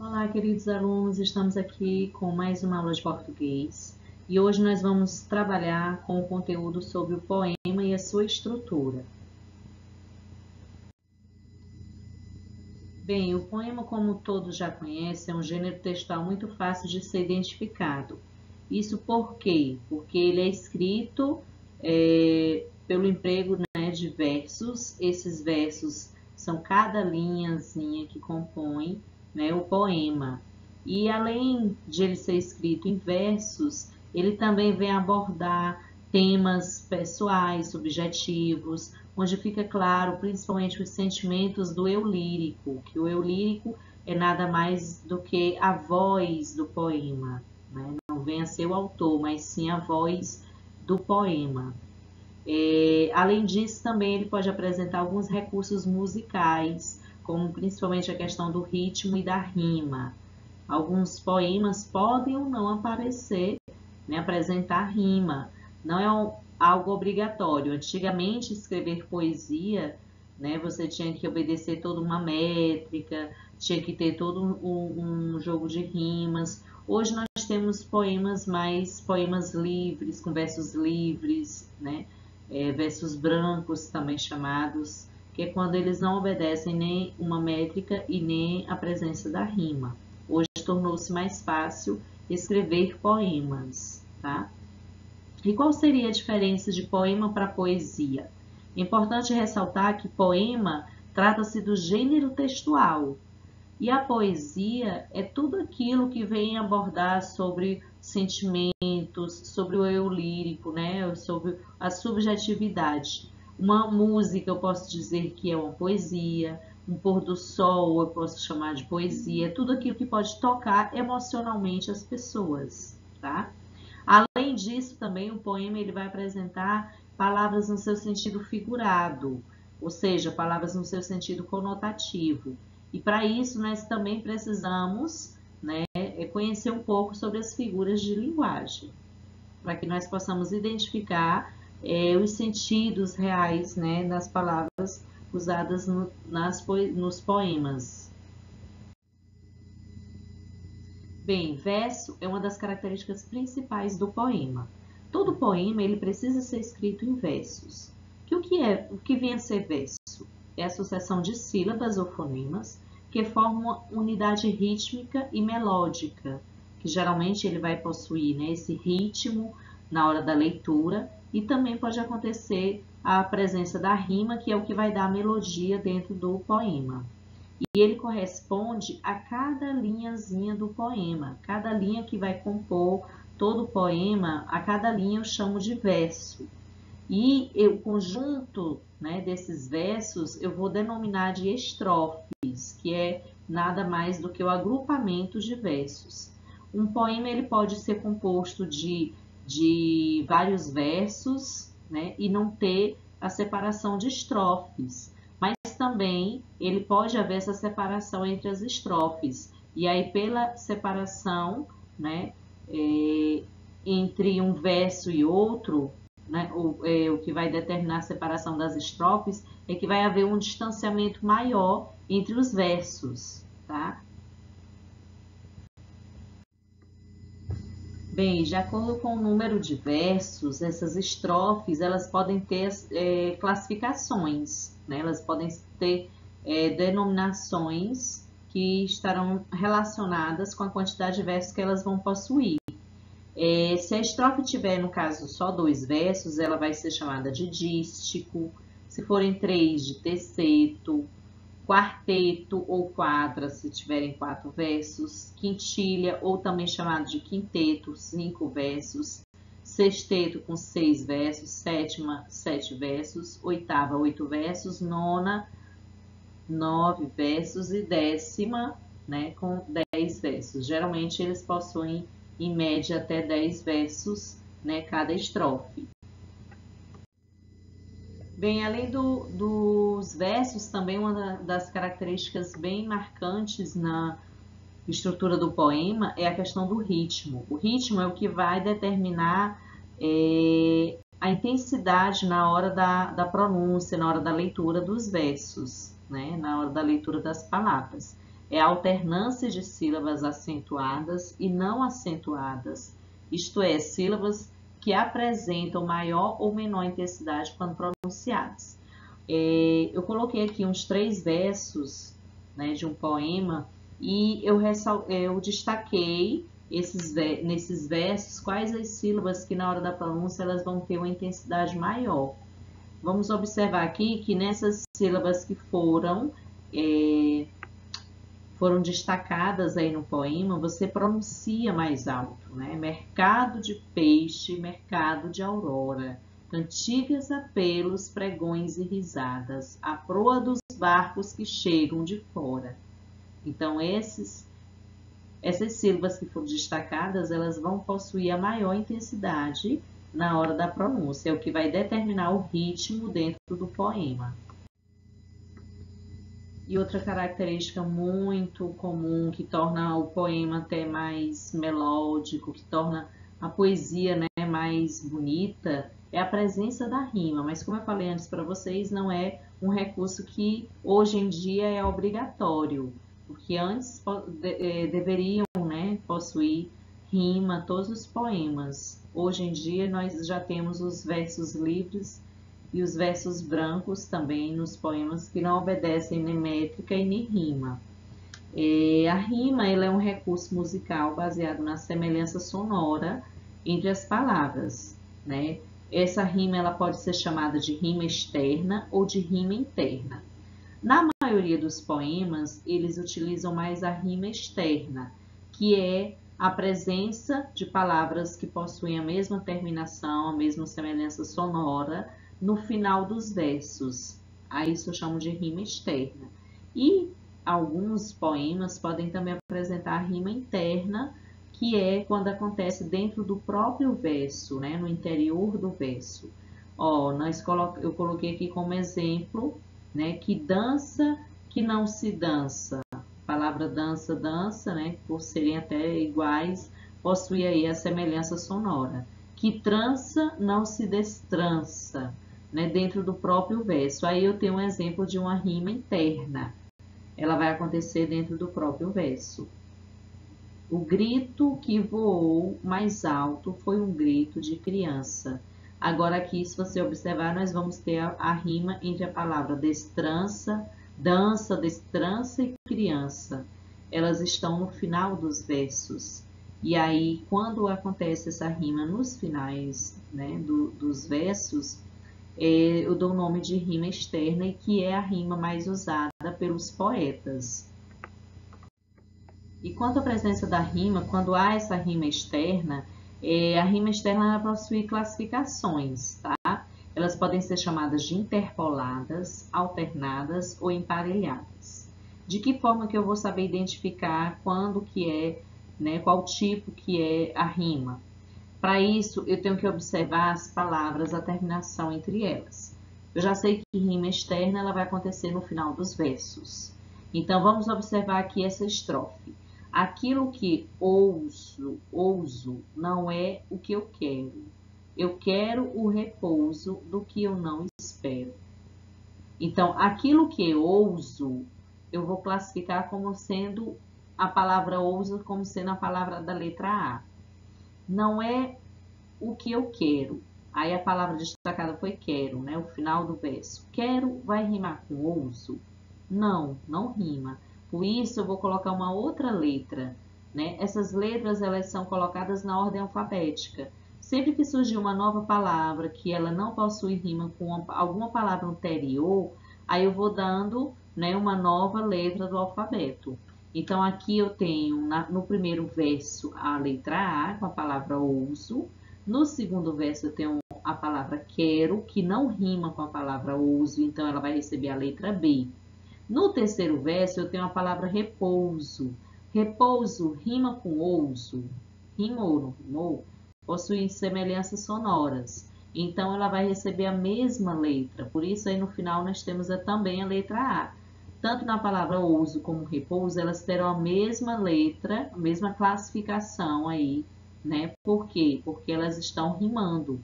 Olá, queridos alunos, estamos aqui com mais uma aula de português e hoje nós vamos trabalhar com o conteúdo sobre o poema e a sua estrutura. Bem, o poema, como todos já conhecem, é um gênero textual muito fácil de ser identificado. Isso por quê? Porque ele é escrito pelo emprego, de versos. Esses versos são cada linhazinha que compõe, o poema. E além de ele ser escrito em versos, ele também vem abordar temas pessoais, subjetivos, onde fica claro principalmente os sentimentos do eu lírico, que o eu lírico é nada mais do que a voz do poema, né? Não vem a ser o autor, mas sim a voz do poema. Além disso, também ele pode apresentar alguns recursos musicais, como principalmente a questão do ritmo e da rima. Alguns poemas podem ou não aparecer, apresentar rima. Não é algo obrigatório. Antigamente, escrever poesia, você tinha que obedecer toda uma métrica, tinha que ter todo um jogo de rimas. Hoje nós temos poemas livres, com versos livres, versos brancos também chamados, que é quando eles não obedecem nem uma métrica e nem a presença da rima. Hoje tornou-se mais fácil escrever poemas, tá? E qual seria a diferença de poema para poesia? É importante ressaltar que poema trata-se do gênero textual e a poesia é tudo aquilo que vem abordar sobre sentimentos, sobre o eu lírico, sobre a subjetividade. Uma música eu posso dizer que é uma poesia, um pôr do sol eu posso chamar de poesia, tudo aquilo que pode tocar emocionalmente as pessoas, tá? Além disso, também o poema ele vai apresentar palavras no seu sentido figurado, ou seja, palavras no seu sentido conotativo. E para isso nós também precisamos conhecer um pouco sobre as figuras de linguagem, para que nós possamos identificar os sentidos reais nas palavras usadas nos poemas. Bem, verso é uma das características principais do poema. Todo poema ele precisa ser escrito em versos. O que vem a ser verso? É a sucessão de sílabas ou fonemas que formam uma unidade rítmica e melódica, que geralmente ele vai possuir esse ritmo na hora da leitura, e também pode acontecer a presença da rima, que é o que vai dar a melodia dentro do poema. E ele corresponde a cada linhazinha do poema, cada linha que vai compor todo o poema, a cada linha eu chamo de verso. E o conjunto desses versos eu vou denominar de estrofes, que é nada mais do que o agrupamento de versos. Um poema ele pode ser composto de vários versos, e não ter a separação de estrofes, mas também ele pode haver essa separação entre as estrofes. E aí pela separação, entre um verso e outro, o que vai determinar a separação das estrofes é que vai haver um distanciamento maior entre os versos, tá? Bem, de acordo com o número de versos, essas estrofes elas podem ter classificações, elas podem ter denominações que estarão relacionadas com a quantidade de versos que elas vão possuir. Se a estrofe tiver, no caso, só 2 versos, ela vai ser chamada de dístico. Se forem 3, de terceto. Quarteto ou quadra, se tiverem 4 versos. Quintilha, ou também chamado de quinteto, 5 versos. Sexteto, com 6 versos. Sétima, 7 versos. Oitava, 8 versos. Nona, 9 versos. E décima, com 10 versos. Geralmente, eles possuem em média até 10 versos, cada estrofe. Bem, além dos versos, também uma das características bem marcantes na estrutura do poema é a questão do ritmo. O ritmo é o que vai determinar a intensidade na hora da pronúncia, na hora da leitura dos versos, na hora da leitura das palavras. é a alternância de sílabas acentuadas e não acentuadas, isto é, sílabas que apresentam maior ou menor intensidade quando pronunciadas. Eu coloquei aqui uns 3 versos, né, de um poema e eu destaquei nesses versos quais as sílabas que na hora da pronúncia elas vão ter uma intensidade maior. Vamos observar aqui que nessas sílabas que foram destacadas aí no poema, você pronuncia mais alto, né? Mercado de peixe, mercado de aurora, cantigas, apelos, pregões e risadas, a proa dos barcos que chegam de fora. Então, essas sílabas que foram destacadas, elas vão possuir a maior intensidade na hora da pronúncia, é o que vai determinar o ritmo dentro do poema. E outra característica muito comum, que torna o poema até mais melódico, que torna a poesia, né, mais bonita, é a presença da rima. Mas como eu falei antes para vocês, não é um recurso que hoje em dia é obrigatório, porque antes deveriam, né, possuir rima todos os poemas. Hoje em dia nós já temos os versos livres e os versos brancos também nos poemas que não obedecem nem métrica e nem rima. A rima ela é um recurso musical baseado na semelhança sonora entre as palavras, né? Essa rima ela pode ser chamada de rima externa ou de rima interna. Na maioria dos poemas, eles utilizam mais a rima externa, que é a presença de palavras que possuem a mesma terminação, a mesma semelhança sonora, no final dos versos. A isso eu chamo de rima externa. E alguns poemas podem também apresentar a rima interna, que é quando acontece dentro do próprio verso, né, no interior do verso. Eu coloquei aqui como exemplo, né, que dança, que não se dança. A palavra dança, dança, né, por serem até iguais, possui aí a semelhança sonora. Que trança, não se destrança, né, dentro do próprio verso. Aí eu tenho um exemplo de uma rima interna. Ela vai acontecer dentro do próprio verso. O grito que voou mais alto foi um grito de criança. Agora aqui, se você observar, nós vamos ter a rima entre a palavra destrança, dança, destrança e criança. Elas estão no final dos versos. E aí, quando acontece essa rima nos finais, né, dos versos, eu dou o nome de rima externa, e que é a rima mais usada pelos poetas. E quanto à presença da rima, quando há essa rima externa, a rima externa possui classificações, tá? Elas podem ser chamadas de interpoladas, alternadas ou emparelhadas. De que forma que eu vou saber identificar quando que é, né, qual tipo que é a rima? Para isso, eu tenho que observar as palavras, a terminação entre elas. Eu já sei que rima externa ela vai acontecer no final dos versos. Então, vamos observar aqui essa estrofe. Aquilo que ouso não é o que eu quero. Eu quero o repouso do que eu não espero. Então, aquilo que ouso, eu vou classificar como sendo a palavra ouso, como sendo a palavra da letra A. Não é o que eu quero. Aí a palavra destacada foi quero, né? O final do verso. Quero vai rimar com ouso? Não, não rima. Por isso eu vou colocar uma outra letra, né? Essas letras elas são colocadas na ordem alfabética. Sempre que surgir uma nova palavra que ela não possui rima com alguma palavra anterior, aí eu vou dando, né, uma nova letra do alfabeto. Então aqui eu tenho no primeiro verso a letra A com a palavra ouso. No segundo verso eu tenho a palavra quero, que não rima com a palavra ouso, então ela vai receber a letra B. No terceiro verso eu tenho a palavra repouso. Repouso rima com ouso? Rimou, não rimou? Possuem semelhanças sonoras. Então ela vai receber a mesma letra. Por isso aí no final nós temos também a letra A. Tanto na palavra ouso como repouso, elas terão a mesma letra, a mesma classificação aí, né? Por quê? Porque elas estão rimando.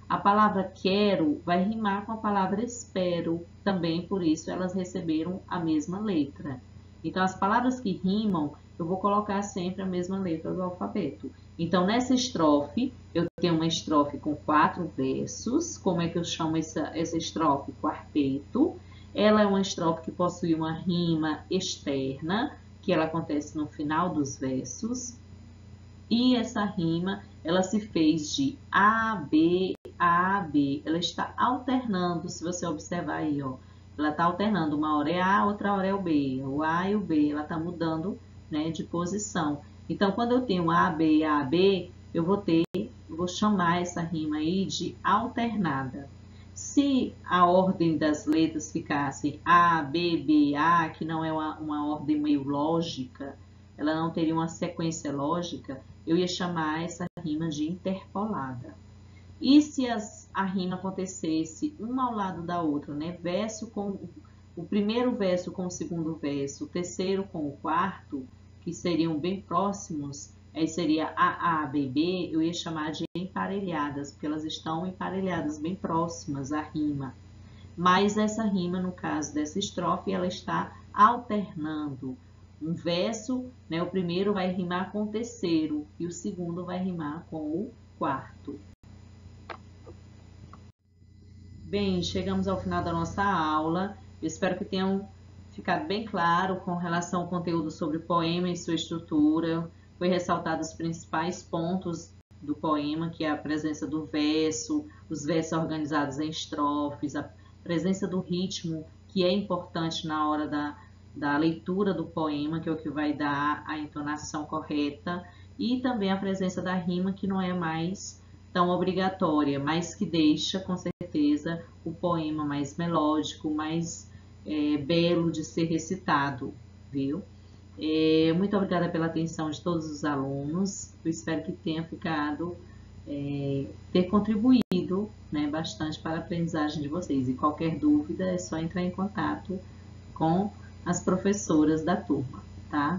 A palavra quero vai rimar com a palavra espero, também por isso elas receberam a mesma letra. Então, as palavras que rimam, eu vou colocar sempre a mesma letra do alfabeto. Então, nessa estrofe, eu tenho uma estrofe com 4 versos. Como é que eu chamo essa estrofe? Quarteto. Ela é uma estrofe que possui uma rima externa, que ela acontece no final dos versos. E essa rima, ela se fez de A, B, A, B. Ela está alternando, se você observar aí, ó. Ela está alternando, uma hora é A, outra hora é o B. O A e o B, ela está mudando, né, de posição. Então, quando eu tenho A, B, A, B, eu vou chamar essa rima aí de alternada. Se a ordem das letras ficasse A, B, B, A, que não é uma ordem meio lógica, ela não teria uma sequência lógica, eu ia chamar essa rima de interpolada. E se a rima acontecesse uma ao lado da outra, né? Verso com o primeiro verso com o segundo verso, o terceiro com o quarto, que seriam bem próximos, aí seria A, B, B, eu ia chamar de emparelhadas, porque elas estão emparelhadas, bem próximas à rima. Mas essa rima, no caso dessa estrofe, ela está alternando. Um verso, né, o primeiro vai rimar com o terceiro e o segundo vai rimar com o quarto. Bem, chegamos ao final da nossa aula. Eu espero que tenham ficado bem claro com relação ao conteúdo sobre o poema e sua estrutura. Foi ressaltado os principais pontos do poema, que é a presença do verso, os versos organizados em estrofes, a presença do ritmo, que é importante na hora da leitura do poema, que é o que vai dar a entonação correta, e também a presença da rima, que não é mais tão obrigatória, mas que deixa, com certeza, o poema mais melódico, mais belo de ser recitado, viu? Muito obrigada pela atenção de todos os alunos. Eu espero que tenha ter contribuído, né, bastante para a aprendizagem de vocês. E qualquer dúvida é só entrar em contato com as professoras da turma, tá?